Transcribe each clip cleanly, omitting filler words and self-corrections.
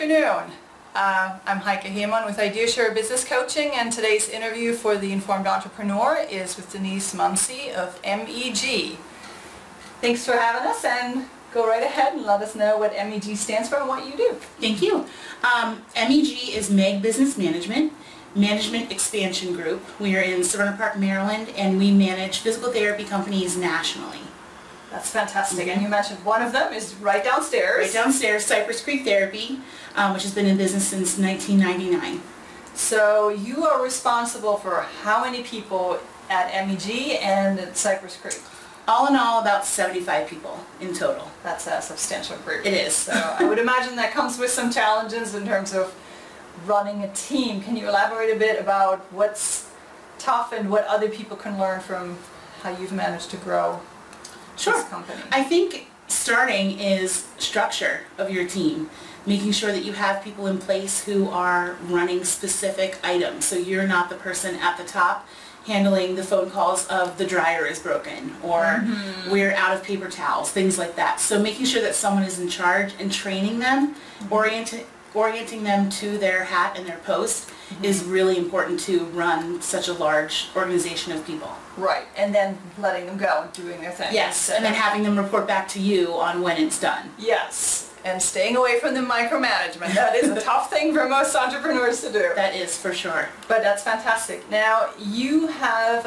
afternoon. I'm Heike Heeman with IdeaShare Business Coaching, and today's interview for The Informed Entrepreneur is with Denise Muncy of MEG. Thanks for having us, and go right ahead and let us know what MEG stands for and what you do. Thank you. MEG is MEG Business Management Expansion Group. We are in Severna Park, Maryland, and we manage physical therapy companies nationally. That's fantastic. And you mentioned one of them is right downstairs. Right downstairs, Cypress Creek Therapy, which has been in business since 1999. So you are responsible for how many people at MEG and at Cypress Creek? All in all, about 75 people in total. That's a substantial group. It is. So I would imagine that comes with some challenges in terms of running a team. Can you elaborate a bit about what's tough and what other people can learn from how you've managed to grow this company? I think starting is structure of your team. Making sure that you have people in place who are running specific items. So you're not the person at the top handling the phone calls of the dryer is broken or we're out of paper towels, things like that. So making sure that someone is in charge and training them, orienting them to their hat and their post is really important to run such a large organization of people. Right, and then letting them go and doing their thing. Yes, and then having them report back to you on when it's done. Yes, and staying away from the micromanagement. That is a tough thing for most entrepreneurs to do. That is, for sure. But that's fantastic. Now, you have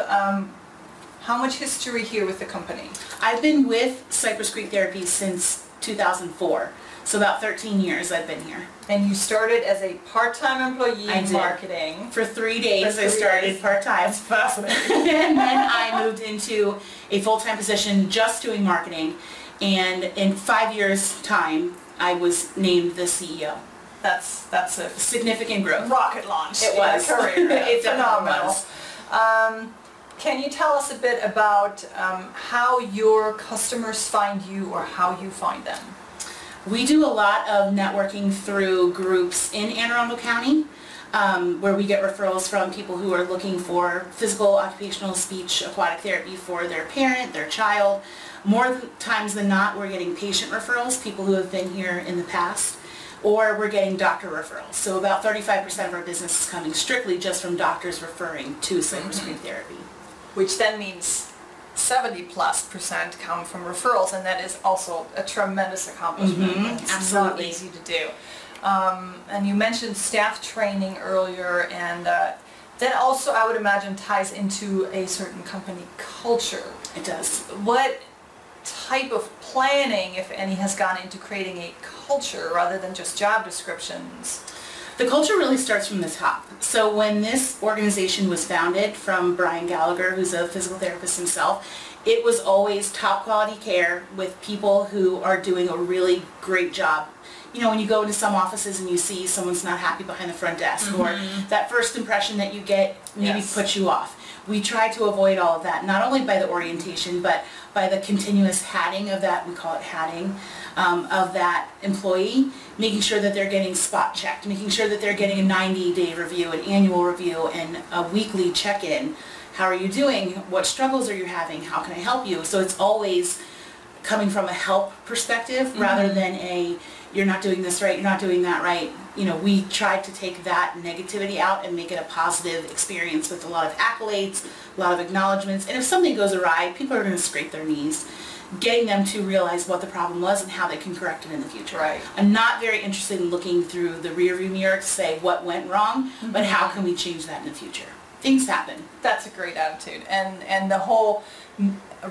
how much history here with the company? I've been with Cypress Creek Therapy since 2004. So about 13 years I've been here. And you started as a part-time employee in marketing. For 3 days I started part-time. That's fascinating. And then I moved into a full-time position just doing marketing. And in 5 years' time, I was named the CEO. That's a significant growth. Rocket launch. It was. Career. It's phenomenal. Can you tell us a bit about how your customers find you or how you find them? We do a lot of networking through groups in Anne Arundel County where we get referrals from people who are looking for physical, occupational, speech, aquatic therapy for their parent, their child. More times than not, we're getting patient referrals, people who have been here in the past, or we're getting doctor referrals. So about 35% of our business is coming strictly just from doctors referring to Cypress Creek Therapy. Which then means 70+% come from referrals, and that is also a tremendous accomplishment. It's absolutely not easy to do. And you mentioned staff training earlier, and that also, I would imagine, ties into a certain company culture. It does. What type of planning, if any, has gone into creating a culture rather than just job descriptions? The culture really starts from the top. So when this organization was founded from Brian Gallagher, who's a physical therapist himself, it was always top quality care with people who are doing a really great job. You know, when you go into some offices and you see someone's not happy behind the front desk, or that first impression that you get maybe puts you off. We try to avoid all of that, not only by the orientation, but by the continuous hatting of that, we call it hatting, of that employee, making sure that they're getting spot checked, making sure that they're getting a 90-day review, an annual review, and a weekly check-in. How are you doing? What struggles are you having? How can I help you? So it's always coming from a help perspective rather than a, you're not doing this right, you're not doing that right. You know, we tried to take that negativity out and make it a positive experience with a lot of accolades, a lot of acknowledgments, and if something goes awry, people are going to scrape their knees, getting them to realize what the problem was and how they can correct it in the future. Right. I'm not very interested in looking through the rearview mirror to say what went wrong, but how can we change that in the future? Things happen. That's a great attitude, and the whole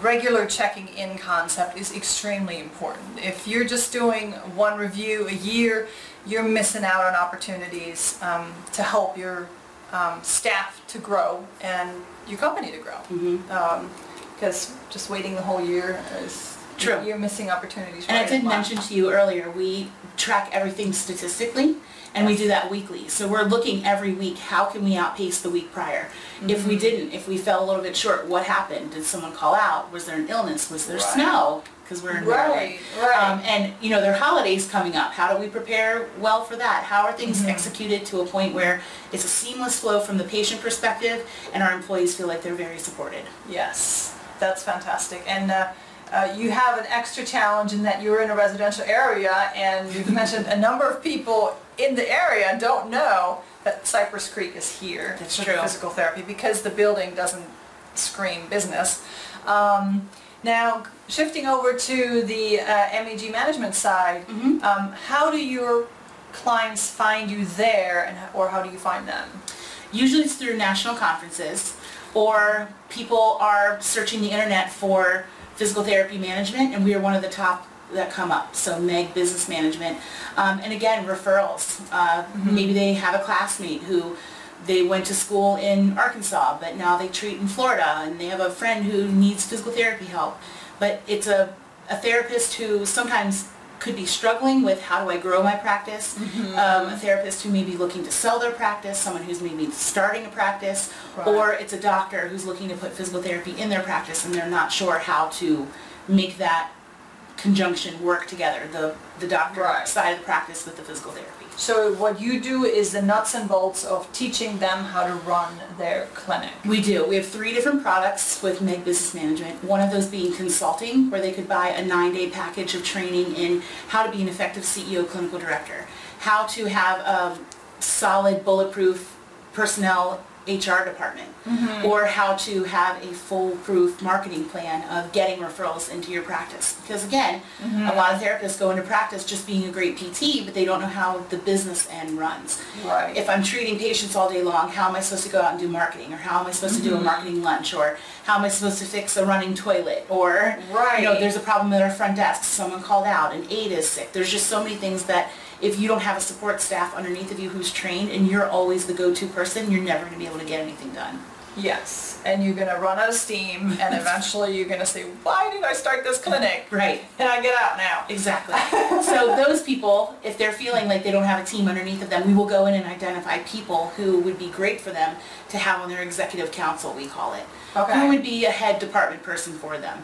regular checking in concept is extremely important. If you're just doing one review a year, you're missing out on opportunities to help your staff to grow and your company to grow. Because just waiting the whole year is true. You're missing opportunities. And I did mention to you earlier, we track everything statistically, and we do that weekly. So we're looking every week, how can we outpace the week prior? If we didn't, if we fell a little bit short, what happened? Did someone call out? Was there an illness? Was there snow? Because we're in Maryland. And you know, there are holidays coming up. How do we prepare well for that? How are things executed to a point where it's a seamless flow from the patient perspective and our employees feel like they're very supported? Yes, that's fantastic. And You have an extra challenge in that you're in a residential area, and you've mentioned a number of people in the area don't know that Cypress Creek is here for physical therapy because the building doesn't scream business. Now, shifting over to the MEG management side, how do your clients find you there, or how do you find them? Usually it's through national conferences, or people are searching the internet for physical therapy management, and we are one of the top that come up. So MEG business management, and again, referrals. Maybe they have a classmate who they went to school in Arkansas, but now they treat in Florida, and they have a friend who needs physical therapy help. But it's a therapist who sometimes could be struggling with how do I grow my practice, a therapist who may be looking to sell their practice, someone who's maybe starting a practice, or it's a doctor who's looking to put physical therapy in their practice and they're not sure how to make that conjunction work together, the doctor side of the practice with the physical therapy. So what you do is the nuts and bolts of teaching them how to run their clinic. We do. We have 3 different products with MEG Business Management. One of those being consulting, where they could buy a 9-day package of training in how to be an effective CEO clinical director, how to have a solid bulletproof personnel HR department, or how to have a foolproof marketing plan of getting referrals into your practice. Because again, a lot of therapists go into practice just being a great PT, but they don't know how the business end runs. Right. If I'm treating patients all day long, how am I supposed to go out and do marketing? Or how am I supposed to do a marketing lunch? Or how am I supposed to fix a running toilet? Or, you know, there's a problem at our front desk, someone called out, an aide is sick. There's just so many things that if you don't have a support staff underneath of you who's trained and you're always the go-to person, you're never going to be able to get anything done. Yes, and you're going to run out of steam, and eventually you're going to say, why did I start this clinic? Right. And I get out now. Exactly. So those people, if they're feeling like they don't have a team underneath of them, we will go in and identify people who would be great for them to have on their executive council, we call it. Okay. Who would be a head department person for them.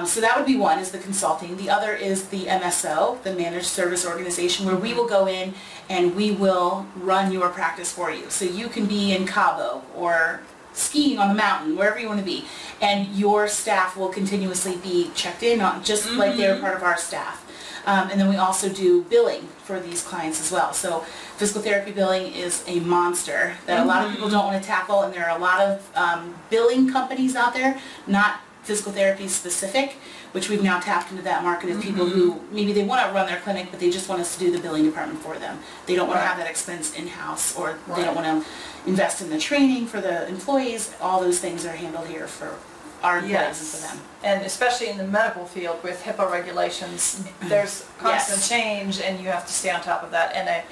So that would be one, is the consulting. The other is the MSO, the Managed Service Organization, where we will go in and we will run your practice for you. So you can be in Cabo or skiing on the mountain, wherever you want to be, and your staff will continuously be checked in on, just like they're part of our staff. And then we also do billing for these clients as well. So physical therapy billing is a monster that a lot of people don't want to tackle, and there are a lot of billing companies out there, not physical therapy specific, which we've now tapped into that market of people who maybe they want to run their clinic, but they just want us to do the billing department for them. They don't want to have that expense in-house, or they don't want to invest in the training for the employees. All those things are handled here for our employees and for them. And especially in the medical field with HIPAA regulations, there's constant change, and you have to stay on top of that. And a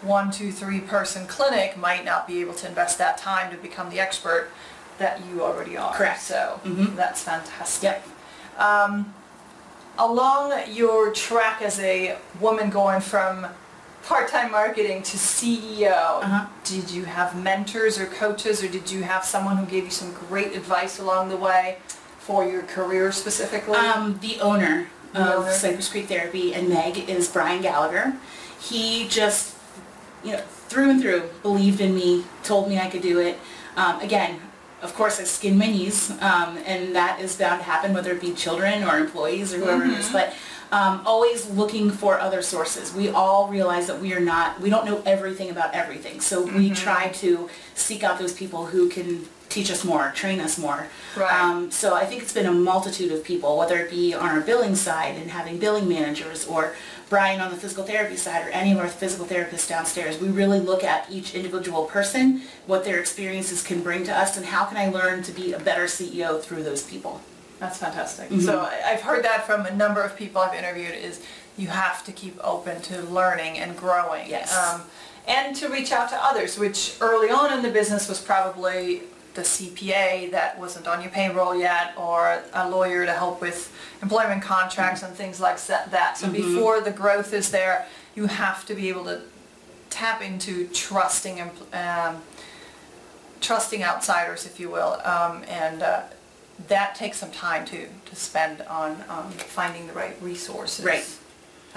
1, 2, 3 person clinic might not be able to invest that time to become the expert that you already are. Correct. So that's fantastic. Along your track as a woman going from part-time marketing to CEO, did you have mentors or coaches, or did you have someone who gave you some great advice along the way for your career specifically? The owner of Cypress Creek Therapy and MEG is Brian Gallagher. He just, you know, through and through believed in me, told me I could do it. Again, of course I skin my knees, and that is bound to happen whether it be children or employees or whoever it is, but always looking for other sources. We all realize that we don't know everything about everything, so we try to seek out those people who can teach us more, train us more. Right. So I think it's been a multitude of people, whether it be on our billing side and having billing managers, or Brian on the physical therapy side, or any of our physical therapists downstairs. We really look at each individual person, what their experiences can bring to us, and how can I learn to be a better CEO through those people. That's fantastic. So I've heard that from a number of people I've interviewed, is you have to keep open to learning and growing. Yes. And to reach out to others, which early on in the business was probably the CPA that wasn't on your payroll yet, or a lawyer to help with employment contracts and things like that. So before the growth is there, you have to be able to tap into trusting outsiders, if you will, and that takes some time to spend on finding the right resources. Right.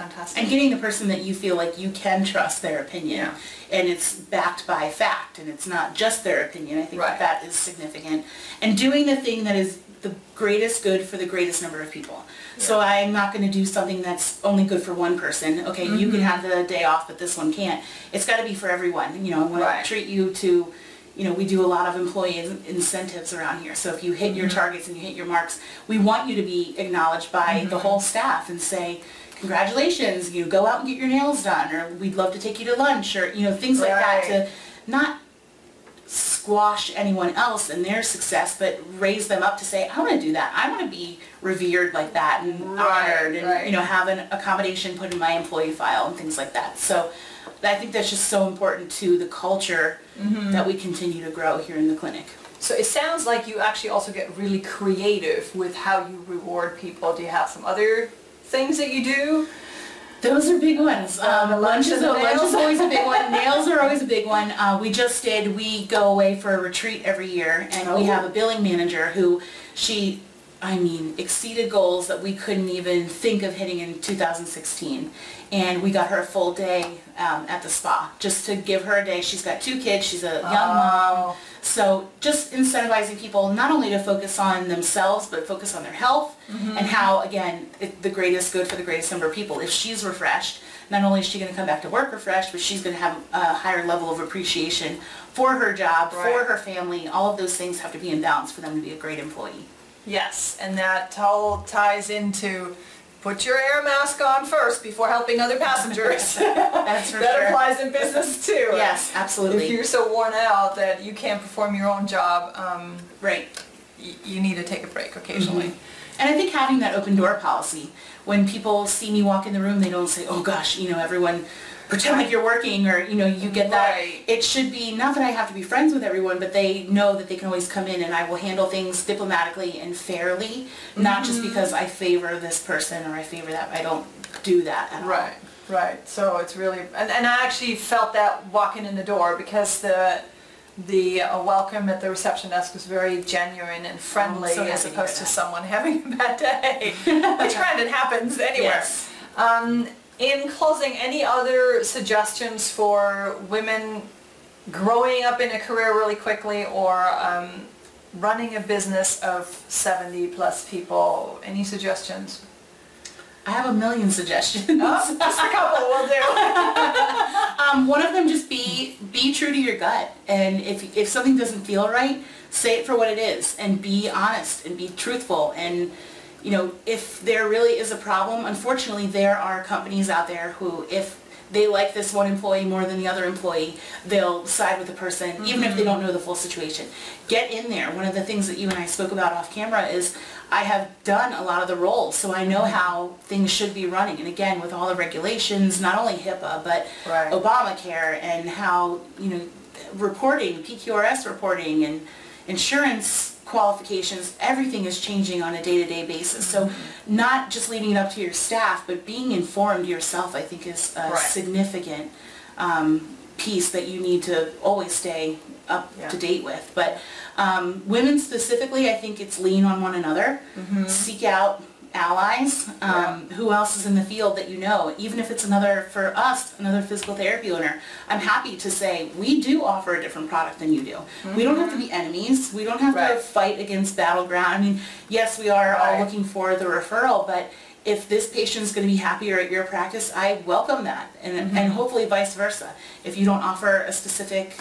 fantastic. And getting the person that you feel like you can trust their opinion, and it's backed by fact, and it's not just their opinion. I think that is significant. And doing the thing that is the greatest good for the greatest number of people. So I'm not going to do something that's only good for one person. Okay, you can have the day off, but this one can't. It's got to be for everyone. You know, I want to treat you to, you know, we do a lot of employee incentives around here. So if you hit your targets and you hit your marks, we want you to be acknowledged by the whole staff and say, congratulations, you go out and get your nails done, or we'd love to take you to lunch, or, you know, things like that, to not squash anyone else and their success, but raise them up to say, I want to do that. I want to be revered like that and honored, and you know, have an accommodation put in my employee file and things like that. So I think that's just so important to the culture that we continue to grow here in the clinic. So it sounds like you actually also get really creative with how you reward people. Do you have some other things that you do? Those are big ones. Lunch is always a big one. Nails are always a big one. We go away for a retreat every year, and we have a billing manager who exceeded goals that we couldn't even think of hitting in 2016. And we got her a full day at the spa, just to give her a day. She's got 2 kids, she's a young mom. So just incentivizing people not only to focus on themselves, but focus on their health, and how, again, the greatest good for the greatest number of people. If she's refreshed, not only is she going to come back to work refreshed, but she's going to have a higher level of appreciation for her job, for her family. All of those things have to be in balance for them to be a great employee. Yes, and that all ties into put your air mask on first before helping other passengers. That's for sure. That applies in business too. Yes, absolutely. If you're so worn out that you can't perform your own job, you need to take a break occasionally. And I think having that open door policy, when people see me walk in the room, they don't say, oh gosh, you know, everyone pretend like you're working, or, you know, you get that. It should be, not that I have to be friends with everyone, but they know that they can always come in and I will handle things diplomatically and fairly, not just because I favor this person or I favor that. I don't do that at all. Right. So it's really, and I actually felt that walking in the door, because the welcome at the reception desk was very genuine and friendly, as opposed to someone having a bad day, which granted happens anywhere. In closing, any other suggestions for women growing up in a career really quickly, or running a business of 70 plus people? Any suggestions? I have a million suggestions. Oh, just a couple will do. One of them, just be true to your gut, and if something doesn't feel right, say it for what it is, and be honest and be truthful. And you know, if there really is a problem, unfortunately there are companies out there who, if they like this one employee more than the other employee, they'll side with the person, even if they don't know the full situation. Get in there. One of the things that you and I spoke about off camera is I have done a lot of the roles, so I know how things should be running. And again, with all the regulations, not only HIPAA, but Obamacare, and how, you know, reporting, PQRS reporting, and insurance qualifications, everything is changing on a day-to-day basis. So not just leaving it up to your staff, but being informed yourself, I think, is a significant piece that you need to always stay up to date with. But women specifically, I think it's lean on one another. Seek out allies. Who else is in the field that you know? Even if it's another physical therapy owner, I'm happy to say we do offer a different product than you do. We don't have to be enemies. We don't have to fight against battleground. I mean, yes, we are all looking for the referral, but if this patient's going to be happier at your practice, I welcome that, and hopefully vice versa. If you don't offer a specific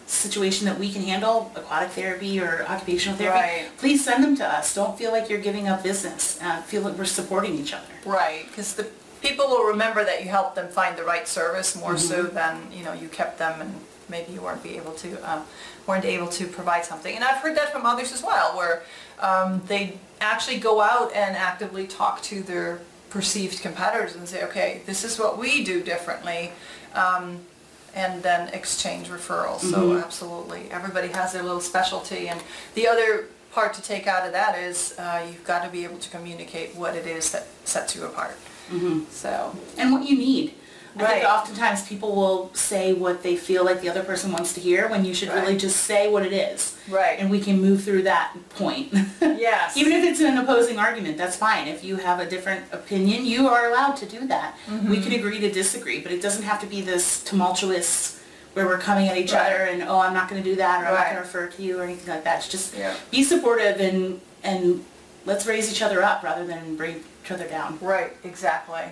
situation that we can handle, aquatic therapy or occupational therapy, please send them to us. Don't feel like you're giving up business. Feel like we're supporting each other. Right, because the people will remember that you helped them find the right service more so than, you know, you kept them and maybe you weren't able to provide something. And I've heard that from others as well, where they actually go out and actively talk to their perceived competitors and say, okay, this is what we do differently. And then exchange referrals. So absolutely, everybody has their little specialty. And the other part to take out of that is you've got to be able to communicate what it is that sets you apart. So, and what you need. I think oftentimes people will say what they feel like the other person wants to hear when you should really just say what it is. Right. And we can move through that point. Yes. Even if it's an opposing argument, that's fine. If you have a different opinion, you are allowed to do that. We can agree to disagree, but it doesn't have to be this tumultuous where we're coming at each other and, oh, I'm not going to do that, or I'm not going to refer to you, or anything like that. It's just be supportive and let's raise each other up rather than bring each other down. Right, exactly.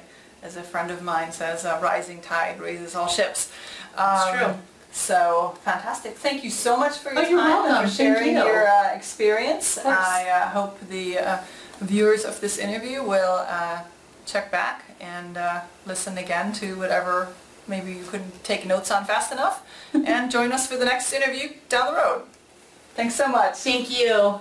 As a friend of mine says, rising tide raises all ships. It's true. So, fantastic. Thank you so much for your time welcome. and for sharing Thank you. your experience. I hope the viewers of this interview will check back and listen again to whatever maybe you couldn't take notes on fast enough, and join us for the next interview down the road. Thanks so much. Thank you.